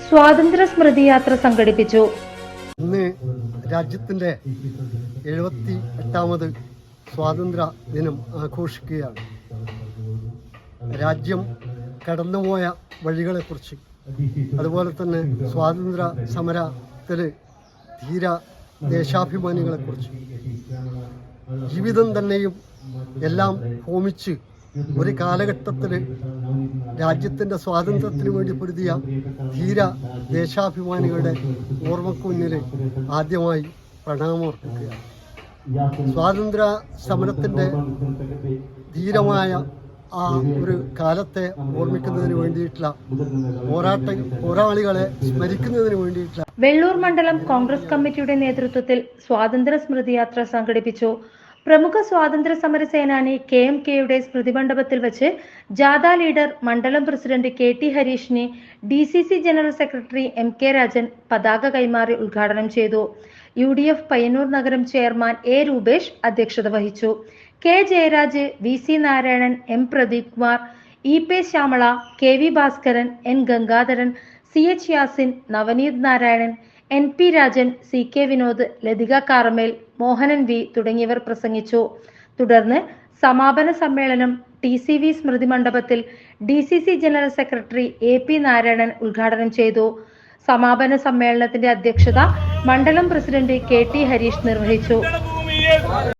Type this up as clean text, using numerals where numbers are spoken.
സ്വാതന്ത്ര്യ സ്മൃതി യാത്ര സംഘടിപ്പിച്ചു. ഇന്ന് രാജ്യത്തിന്റെ 78ാമത് സ്വാതന്ത്ര്യ ദിനം ആഘോഷിക്കുകയാണ്. രാജ്യം കടന്നുപോയ വഴികളെക്കുറിച്ച്, അതുപോലെ തന്നെ സ്വാതന്ത്ര്യ സമരത്തിൽ ധീര ദേശാഭിമാനികളെക്കുറിച്ച്, ജീവിതം തന്നെയും എല്ലാം ഹോമിച്ച് ഒരു കാലഘട്ടത്തിൽ രാജ്യത്തിൻ്റെ സ്വാതന്ത്ര്യത്തിന് വേണ്ടി പൊരുതിയ ധീര ദേശാഭിമാനികളുടെ ഓർമ്മയ്ക്ക് മുന്നിൽ ആദ്യമായി പ്രണാമമർപ്പിക്കുകയാണ്. സ്വാതന്ത്ര്യ സമരത്തിൻ്റെ ധീരമായ ആ ഒരു കാലത്തെ ഓർമ്മിക്കുന്നതിന് വേണ്ടിയിട്ടുള്ള പോരാളികളെ സ്മരിക്കുന്നതിന് വേണ്ടിയിട്ടുള്ള വെള്ളൂർ മണ്ഡലം കോൺഗ്രസ് കമ്മിറ്റിയുടെ നേതൃത്വത്തിൽ സ്വാതന്ത്ര്യ സ്മൃതി യാത്ര സംഘടിപ്പിച്ചു. പ്രമുഖ സ്വാതന്ത്ര്യ സമര സേനാനി KMKയുടെ സ്മൃതി മണ്ഡപത്തിൽ വെച്ച് ജാഥ ലീഡർ മണ്ഡലം president KT ഹരീഷിനെ DCC general secretary MK Rajan പതാക കൈമാറി ഉദ്ഘാടനം ചെയ്തു. UDF പയ്യന്നൂർ നഗരം ചെയർമാൻ A രൂപേഷ് അധ്യക്ഷത വഹിച്ചു. K Jayaraj, VC Narayanan, M Pradeep Kumar, EP Shyamala, KV Bhaskaran, N Gangadharan, CH Yasin, Navneet Narayanan, NP Rajan, CK Vinod, Lathika Carmel, Mohanan V തുടങ്ങിയവർ പ്രസംഗിച്ചു. തുടർന്ന് സമാപന സമ്മേളനം TCV സ്മൃതി മണ്ഡപത്തിൽ DCC general secretary AP Narayanan ഉദ്ഘാടനം ചെയ്തു. സമാപന സമ്മേളനത്തിന്റെ അധ്യക്ഷത മണ്ഡലം പ്രസിഡന്റ് KT ഹരീഷ് നിർവഹിച്ചു.